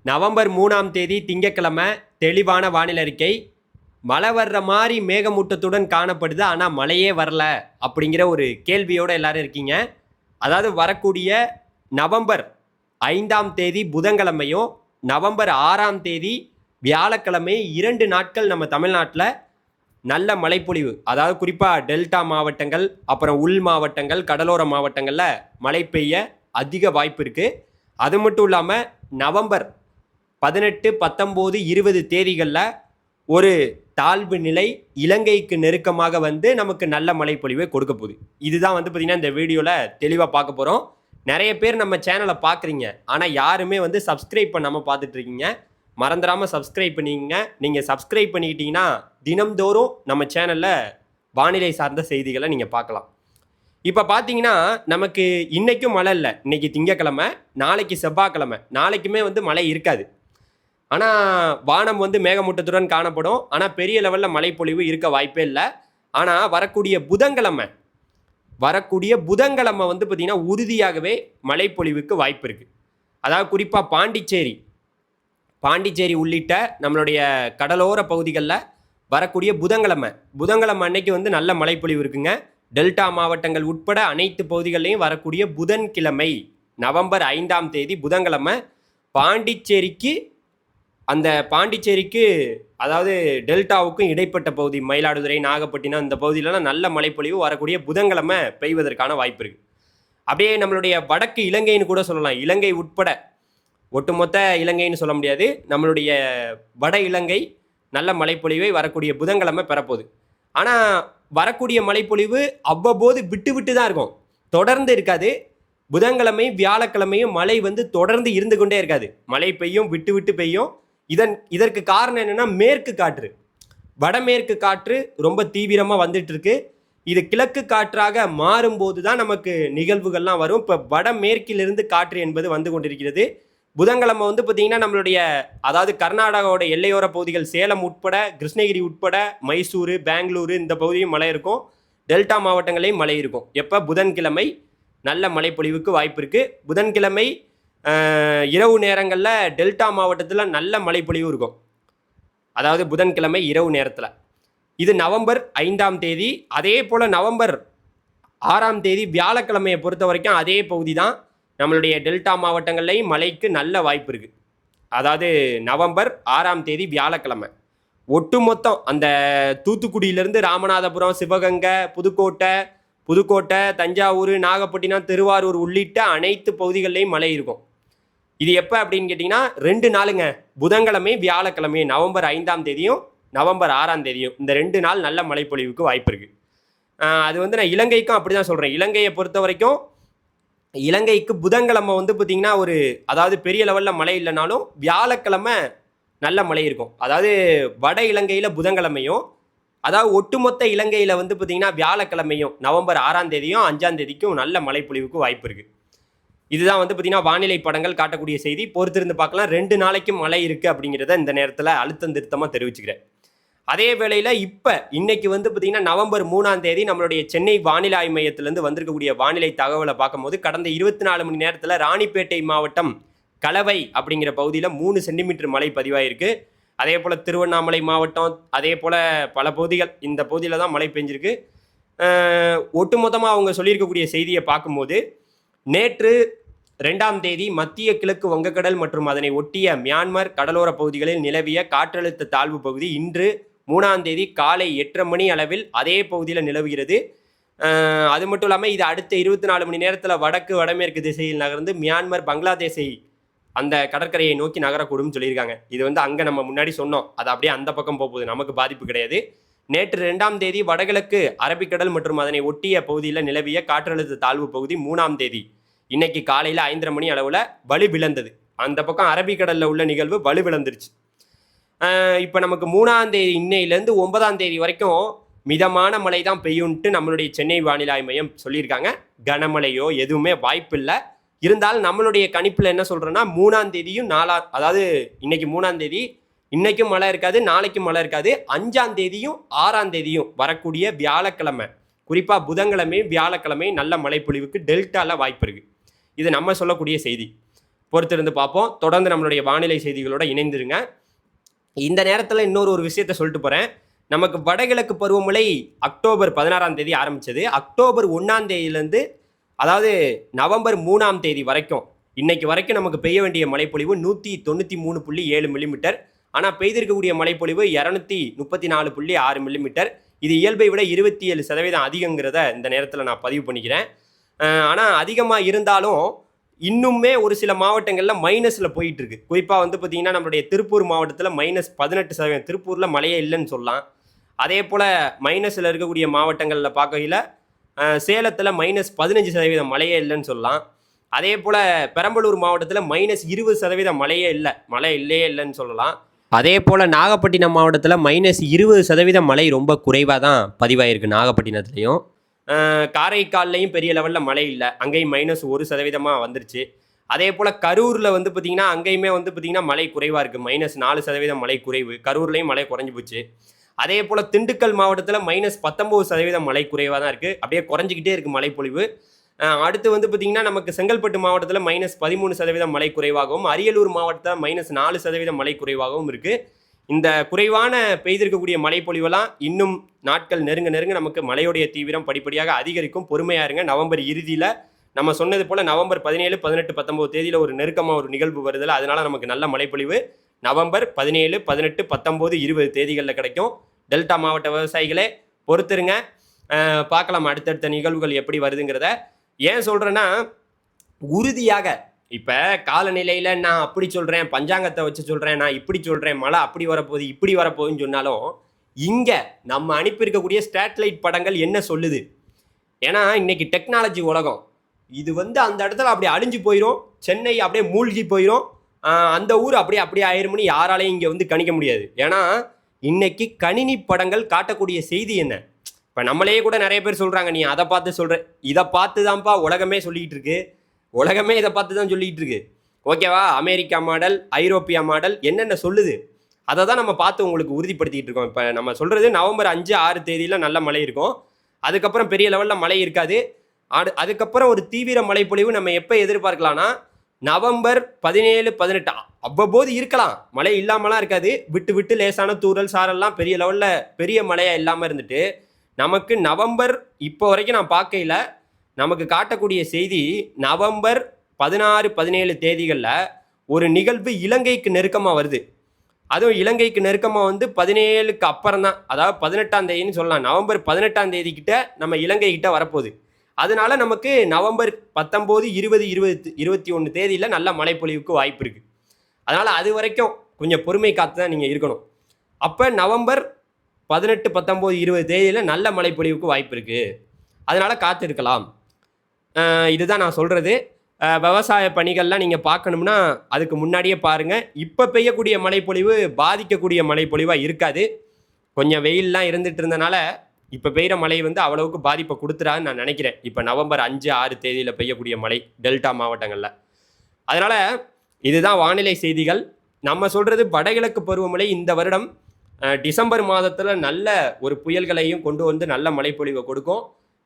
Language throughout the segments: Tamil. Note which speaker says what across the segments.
Speaker 1: நவம்பர் 3ஆம் தேதி திங்கட்கிழமை தெளிவான வானிலை அறிக்கை. மழை வர்ற மாதிரி மேகமூட்டத்துடன் காணப்படுது, ஆனால் மழையே வரல அப்படிங்கிற ஒரு கேள்வியோடு எல்லாரும் இருக்கீங்க. அதாவது வரக்கூடிய நவம்பர் 5ஆம் தேதி புதன்கிழமையும் நவம்பர் 6ஆம் தேதி வியாழக்கிழமை 2 நாட்கள் நம்ம தமிழ்நாட்டில் நல்ல மழைப்பொழிவு, அதாவது குறிப்பாக டெல்டா மாவட்டங்கள், அப்புறம் உள் மாவட்டங்கள், கடலோர மாவட்டங்களில் மழை பெய்ய அதிக வாய்ப்பு இருக்குது. அது மட்டும் இல்லாமல் நவம்பர் 18, 19, 20 தேதிகளில் ஒரு தாழ்வு நிலை இலங்கைக்கு நெருக்கமாக வந்து நமக்கு நல்ல மழைப்பொழிவை கொடுக்க போகுது. இதுதான் வந்து பார்த்திங்கன்னா இந்த வீடியோவில் தெளிவாக பார்க்க போகிறோம். நிறைய பேர் நம்ம சேனலை பார்க்குறீங்க, ஆனால் யாருமே வந்து சப்ஸ்கிரைப் பண்ணாமல் பார்த்துட்ருக்கீங்க. மறந்துடாமல் சப்ஸ்கிரைப் பண்ணிக்கங்க. நீங்கள் சப்ஸ்கிரைப் பண்ணிக்கிட்டீங்கன்னா தினம்தோறும் நம்ம சேனலில் வானிலை சார்ந்த செய்திகளை நீங்கள் பார்க்கலாம். இப்போ பார்த்தீங்கன்னா நமக்கு இன்றைக்கும் மழை இல்லை. இன்றைக்கி திங்கக்கிழமை, நாளைக்கு செவ்வாய்க்கிழமை, நாளைக்குமே வந்து மழை இருக்காது. ஆனால் வானம் வந்து மேகமூட்டத்துடன் காணப்படும். ஆனால் பெரிய லெவலில் மழைப்பொழிவு இருக்க வாய்ப்பே இல்லை. ஆனால் வரக்கூடிய புதன்கிழமை வந்து பார்த்திங்கன்னா உறுதியாகவே மழைப்பொழிவுக்கு வாய்ப்பு இருக்குது. அதாவது குறிப்பாக பாண்டிச்சேரி உள்ளிட்ட நம்மளுடைய கடலோர பகுதிகளில் வரக்கூடிய புதன்கிழமை அன்னைக்கு வந்து நல்ல மழைப்பொழிவு இருக்குங்க. டெல்டா மாவட்டங்கள் உட்பட அனைத்து பகுதிகளிலையும் வரக்கூடிய புதன்கிழமை நவம்பர் 5ஆம் தேதி புதன்கிழமை பாண்டிச்சேரிக்கு அதாவது டெல்டாவுக்கும் இடைப்பட்ட பகுதி மயிலாடுதுறை, நாகப்பட்டினம் இந்த பகுதியிலலாம் நல்ல மழைப்பொழிவு வரக்கூடிய புதன்கிழமை பெய்வதற்கான வாய்ப்பு இருக்குது. அப்படியே நம்மளுடைய வடக்கு இலங்கைன்னு கூட சொல்லலாம். இலங்கை உட்பட ஒட்டுமொத்த இலங்கைன்னு சொல்ல முடியாது, நம்மளுடைய வட இலங்கை நல்ல மழைப்பொழிவை வரக்கூடிய புதன்கிழமை பெறப்போகுது. ஆனால் வரக்கூடிய மழைப்பொழிவு அவ்வப்போது விட்டு தான் இருக்கும், தொடர்ந்து இருக்காது. புதன்கிழமை வியாழக்கிழமையும் மழை வந்து தொடர்ந்து இருந்து கொண்டே இருக்காது. மழை பெய்யும், விட்டு பெய்யும். இதற்கு காரணம் என்னென்னா வடமேற்கு காற்று ரொம்ப தீவிரமாக வந்துட்டு இருக்கு. இது கிழக்கு காற்றாக மாறும்போது தான் நமக்கு நிகழ்வுகள்லாம் வரும். இப்போ வடமேற்கிலிருந்து காற்று என்பது வந்து கொண்டிருக்கிறது. புதன்கிழமை வந்து பார்த்திங்கன்னா நம்மளுடைய அதாவது கர்நாடகாவோட எல்லையோர பகுதிகள் சேலம் உட்பட, கிருஷ்ணகிரி உட்பட, மைசூரு, பெங்களூரு இந்த பகுதியும் மழை இருக்கும். டெல்டா மாவட்டங்களையும் மழை இருக்கும். எப்போ புதன்கிழமை நல்ல மழைப்பொழிவுக்கு வாய்ப்பு இருக்குது. புதன்கிழமை இரவு நேரங்களில் டெல்டா மாவட்டத்தில் நல்ல மழைப்பொழிவு இருக்கும். அதாவது புதன்கிழமை இரவு நேரத்தில். இது நவம்பர் 5ஆம் தேதி. அதே போல் நவம்பர் 6ஆம் தேதி வியாழக்கிழமையை பொறுத்த வரைக்கும் அதே பகுதி தான் நம்மளுடைய டெல்டா மாவட்டங்கள்லையும் மழைக்கு நல்ல வாய்ப்பு இருக்குது. அதாவது நவம்பர் 6ஆம் தேதி வியாழக்கிழமை ஒட்டுமொத்தம் அந்த தூத்துக்குடியிலேருந்து ராமநாதபுரம், சிவகங்கை, புதுக்கோட்டை, தஞ்சாவூர், நாகப்பட்டினம், திருவாரூர் உள்ளிட்ட அனைத்து பகுதிகளிலையும் மழை இருக்கும். இது எப்போ அப்படின்னு கேட்டிங்கன்னா 2 நாளுங்க. புதன்கிழமை வியாழக்கிழமை நவம்பர் 5ஆம் தேதியும் நவம்பர் 6ஆம் தேதியும் இந்த 2 நாள் நல்ல மழைப்பொழிவுக்கு வாய்ப்பு இருக்குது. அது வந்து நான் இலங்கைக்கும் அப்படி தான் சொல்கிறேன். இலங்கையை பொறுத்த வரைக்கும் இலங்கைக்கு புதன்கிழமை வந்து பார்த்திங்கன்னா அதாவது பெரிய லெவலில் மழை இல்லைனாலும் வியாழக்கிழமை நல்ல மழை இருக்கும். அதாவது வட இலங்கையில் புதன்கிழமையும், அதாவது ஒட்டுமொத்த இலங்கையில் வந்து பார்த்திங்கன்னா வியாழக்கிழமையும் நவம்பர் 6ஆம் தேதியும் 5ஆம் தேதிக்கும் நல்ல மழைப்பொழிவுக்கு வாய்ப்பு இருக்குது. இதுதான் வந்து பார்த்திங்கன்னா வானிலை படங்கள் காட்டக்கூடிய செய்தி. பொறுத்திருந்து பார்க்கலாம். 2 நாளைக்கும் மழை இருக்குது அப்படிங்கிறத இந்த நேரத்தில் அழுத்தம் திருத்தமாக தெரிவிச்சுக்கிறேன். அதே வேளையில் இன்னைக்கு வந்து பார்த்திங்கன்னா நவம்பர் 3ஆம் தேதி நம்மளுடைய சென்னை வானிலை ஆய்வு மையத்திலேருந்து வந்திருக்கக்கூடிய வானிலை தகவலை பார்க்கும்போது கடந்த 24 மணி நேரத்தில் ராணிப்பேட்டை மாவட்டம் கலவை அப்படிங்கிற பகுதியில் 3 சென்டிமீட்டர் மழை பதிவாயிருக்கு. அதே போல் திருவண்ணாமலை மாவட்டம், அதே போல் பல பகுதிகள் இந்த பகுதியில் தான் மழை பெஞ்சிருக்கு. ஒட்டுமொத்தமாக அவங்க சொல்லியிருக்கக்கூடிய செய்தியை பார்க்கும்போது நேற்று 2ஆம் தேதி மத்திய கிழக்கு வங்கக்கடல் மற்றும் அதனை ஒட்டிய மியான்மர் கடலோர பகுதிகளில் நிலவிய காற்றழுத்த தாழ்வு பகுதி இன்று 3ஆம் தேதி காலை 8:30 மணி அளவில் அதே பகுதியில் நிலவுகிறது. அது மட்டும் இல்லாமல் இது அடுத்த 24 மணி நேரத்தில் வடமேற்கு திசையில் நகர்ந்து மியான்மர், பங்களாதேஷை அந்த கடற்கரையை நோக்கி நகரக்கூடும் சொல்லியிருக்காங்க. இது வந்து அங்கே நம்ம முன்னாடி சொன்னோம், அது அப்படியே அந்த பக்கம் போகுது, நமக்கு பாதிப்பு கிடையாது. நேற்று 2ஆம் தேதி வடகிழக்கு அரபிக்கடல் மற்றும் அதனை ஒட்டிய பகுதியில் நிலவிய காற்றழுத்த தாழ்வு பகுதி 3ஆம் தேதி இன்னைக்கு காலையில் 5:30 மணி அளவில் வலுவிழந்தது. அந்த பக்கம் அரபிக்கடலில் உள்ள நிகழ்வு வலுவிழந்துருச்சு. இப்போ நமக்கு 3ஆம் தேதி இன்னையிலேருந்து 9ஆம் தேதி வரைக்கும் மிதமான மழை தான் பெய்யும்ட்டு நம்மளுடைய சென்னை வானிலை ஆய்வு மையம் சொல்லியிருக்காங்க. கனமழையோ எதுவுமே வாய்ப்பு இல்லை. இருந்தாலும் நம்மளுடைய கணிப்பில் என்ன சொல்கிறோன்னா 3ஆம் தேதியும் அதாவது இன்னைக்கு 3ஆம் தேதி இன்னைக்கும் மழை இருக்காது, நாளைக்கும் மழை இருக்காது. 5ஆம் தேதியும் 6ஆம் தேதியும் வரக்கூடிய வியாழக்கிழமை, குறிப்பாக புதன்கிழமை வியாழக்கிழமை நல்ல மழைப்பொழிவுக்கு டெல்டாவில் வாய்ப்பு இருக்குது. இது நம்ம சொல்லக்கூடிய செய்தி. பொறுத்திருந்து பார்ப்போம். தொடர்ந்து நம்மளுடைய வானிலை செய்திகளோட இணைந்திருங்க. இந்த நேரத்தில் இன்னொரு விஷயத்த சொல்லிட்டு போகிறேன். நமக்கு வடகிழக்கு பருவமழை அக்டோபர் 16ஆம் தேதி ஆரம்பித்தது. அக்டோபர் 1ஆம் தேதியிலேருந்து அதாவது நவம்பர் 3ஆம் தேதி வரைக்கும் இன்னைக்கு வரைக்கும் நமக்கு பெய்ய வேண்டிய மழைப்பொழிவு 193.7 மில்லிமீட்டர். ஆனால் பெய்திருக்கக்கூடிய மழைப்பொழிவு 234.6 மில்லிமீட்டர். இது இயல்பை விட 27% அதிகங்கிறத இந்த நேரத்தில் நான் பதிவு பண்ணிக்கிறேன். ஆனால் அதிகமாக இருந்தாலும் இன்னுமே ஒரு சில மாவட்டங்களில் மைனஸில் போயிட்டு இருக்கு. குறிப்பாக வந்து பார்த்தீங்கன்னா நம்மளுடைய திருப்பூர் மாவட்டத்தில் -18%. திருப்பூரில் மழையே இல்லைன்னு சொல்லலாம். அதே போல் மைனஸில் இருக்கக்கூடிய மாவட்டங்களில் பார்க்கையில் சேலத்தில் -15% மழையே இல்லைன்னு சொல்லலாம். அதே போல் பெரம்பலூர் மாவட்டத்தில் -20% மழை இல்லைன்னு சொல்லலாம். அதே போல் நாகப்பட்டினம் மாவட்டத்தில் -20% மழை ரொம்ப குறைவாக தான் பதிவாயிருக்கு. நாகப்பட்டினத்துலேயும் காரைக்கால்லையும் பெரிய லெவலில் மழை இல்லை, அங்கேயும் -1% வந்துருச்சு. அதே போல் கரூரில் வந்து பார்த்திங்கன்னா அங்கேயுமே வந்து பார்த்திங்கன்னா மழை குறைவாக இருக்குது, -4% மழை குறைவு. கரூர்லேயும் மழை குறைஞ்சி போச்சு. அதே போல் திண்டுக்கல் மாவட்டத்தில் -19% மழை குறைவாக தான் இருக்குது, அப்படியே குறைஞ்சிக்கிட்டே இருக்குது மழைப்பொழிவு. அடுத்து வந்து பார்த்திங்கன்னா நமக்கு செங்கல்பட்டு மாவட்டத்தில் -13% மழை குறைவாகவும், அரியலூர் மாவட்டத்தில் -4% மழை குறைவாகவும் இருக்குது. இந்த குறைவான பெய்திருக்கக்கூடிய மழைப்பொழிவெல்லாம் இன்னும் நாட்கள் நெருங்க நமக்கு மழையுடைய தீவிரம் படிப்படியாக அதிகரிக்கும். பொறுமையாக இருங்க. நவம்பர் இறுதியில் நம்ம சொன்னது போல் நவம்பர் 17, 18, 19 தேதியில் ஒரு நெருக்கமாக ஒரு நிகழ்வு வருதில்ல, அதனால் நமக்கு நல்ல மழைப்பொழிவு நவம்பர் 17, 18, 19, 20 தேதிகளில் கிடைக்கும். டெல்டா மாவட்ட விவசாயிகளே பொறுத்துருங்க, பார்க்கலாம் அடுத்தடுத்த நிகழ்வுகள் எப்படி வருதுங்கிறத. ஏன் சொல்கிறேன்னா, உறுதியாக இப்போ காலநிலையில் நான் அப்படி சொல்கிறேன், பஞ்சாங்கத்தை வச்சு சொல்கிறேன், நான் இப்படி சொல்கிறேன், மழை அப்படி வரப்போகுது இப்படி வரப்போகுதுன்னு சொன்னாலும் இங்கே நம்ம அனுப்பியிருக்கக்கூடிய ஸ்டேட்லைட் படங்கள் என்ன சொல்லுது? ஏன்னா இன்னைக்கு டெக்னாலஜி உலகம், இது வந்து அந்த இடத்துல அப்படியே அழிஞ்சு போயிடும், சென்னை அப்படியே மூழ்கி போயிடும், அந்த ஊர் அப்படியே ஆயிரும்னு யாராலையும் இங்கே வந்து கணிக்க முடியாது. ஏன்னா இன்னைக்கு கணினி படங்கள் காட்டக்கூடிய செய்தி என்ன? இப்போ நம்மளே கூட நிறைய பேர் சொல்கிறாங்க, நீ அதை பார்த்து சொல்கிற, இதை பார்த்து தான்ப்பா உலகமே சொல்லிக்கிட்டு இருக்கு, உலகமே இதை பார்த்து தான் சொல்லிக்கிட்டு இருக்கு. ஓகேவா? அமெரிக்கா மாடல், ஐரோப்பியா மாடல் என்னென்ன சொல்லுது அதை தான் நம்ம பார்த்து உங்களுக்கு உறுதிப்படுத்திக்கிட்டு இருக்கோம். இப்போ நம்ம சொல்கிறது நவம்பர் 5, 6 தேதியில் நல்ல மழை இருக்கும், அதுக்கப்புறம் பெரிய லெவலில் மழை இருக்காது. அதுக்கப்புறம் ஒரு தீவிர மழைப்பொழிவு நம்ம எப்போ எதிர்பார்க்கலாம்னா நவம்பர் 17, 18 அவ்வப்போது இருக்கலாம், மழை இல்லாமலாம் இருக்காது, விட்டு விட்டு லேசான தூறல் சாரெல்லாம் பெரிய லெவலில் பெரிய மழையாக இல்லாமல் இருந்துட்டு நமக்கு நவம்பர் இப்போ வரைக்கும் நான் பார்க்கையில் நமக்கு காட்டக்கூடிய செய்தி நவம்பர் 16, 17 தேதிகளில் ஒரு நிகழ்வு இலங்கைக்கு நெருக்கமாக வருது. அதுவும் இலங்கைக்கு நெருக்கமாக வந்து 17க்கு அப்புறம் தான், அதாவது 18ஆம் தேதின்னு சொல்லலாம். நவம்பர் 18ஆம் தேதிக்கிட்ட நம்ம இலங்கைக்கிட்ட வரப்போகுது. அதனால நமக்கு நவம்பர் 19, 20, 21 தேதியில் நல்ல மழைப்பொழிவுக்கு வாய்ப்பு இருக்குது. அதனால் அது வரைக்கும் கொஞ்சம் பொறுமை காத்து தான் நீங்கள் இருக்கணும். அப்போ நவம்பர் 18, 19, 20 தேதியில் நல்ல மழைப்பொழிவுக்கு வாய்ப்பு இருக்குது, அதனால் காத்து இருக்கலாம். இதுதான் நான் சொல்கிறது. விவசாய பணிகள்லாம் நீங்கள் பார்க்கணும்னா அதுக்கு முன்னாடியே பாருங்கள். இப்போ பெய்யக்கூடிய மழைப்பொழிவு பாதிக்கக்கூடிய மழைப்பொழிவாக இருக்காது. கொஞ்சம் வெயிலெலாம் இருந்துகிட்டு இருந்தனால இப்போ பெய்கிற மழை வந்து அவ்வளவுக்கு பாதிப்பை கொடுத்துறான்னு நான் நினைக்கிறேன். இப்போ நவம்பர் 5, 6 தேதியில் பெய்யக்கூடிய மழை டெல்டா மாவட்டங்களில். அதனால் இதுதான் வானிலை செய்திகள். நம்ம சொல்கிறது வடகிழக்கு பருவமழை இந்த வருடம் டிசம்பர் மாதத்தில் நல்ல ஒரு புயல்களையும் கொண்டு வந்து நல்ல மழைப்பொழிவை கொடுக்கும்.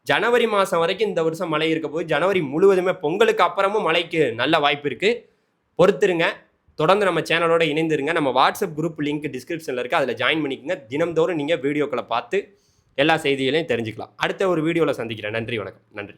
Speaker 1: ஜனவரி மாதம் வரைக்கும் இந்த வருஷம் மழை இருக்க போது, ஜனவரி முழுவதுமே பொங்கலுக்கு அப்புறமும் மழைக்கு நல்ல வாய்ப்பு இருக்குது. பொறுத்துருங்க. தொடர்ந்து நம்ம சேனலோட இணைந்துருங்க. நம்ம வாட்ஸ்அப் குரூப் லிங்க் டிஸ்கிரிப்ஷனில் இருக்குது, அதில் ஜாயின் பண்ணிக்கோங்க. தினம்தோறும் நீங்கள் வீடியோக்களை பார்த்து எல்லா செய்திகளையும் தெரிஞ்சுக்கலாம். அடுத்த ஒரு வீடியோவில் சந்திக்கிறேன். நன்றி, வணக்கம். நன்றி.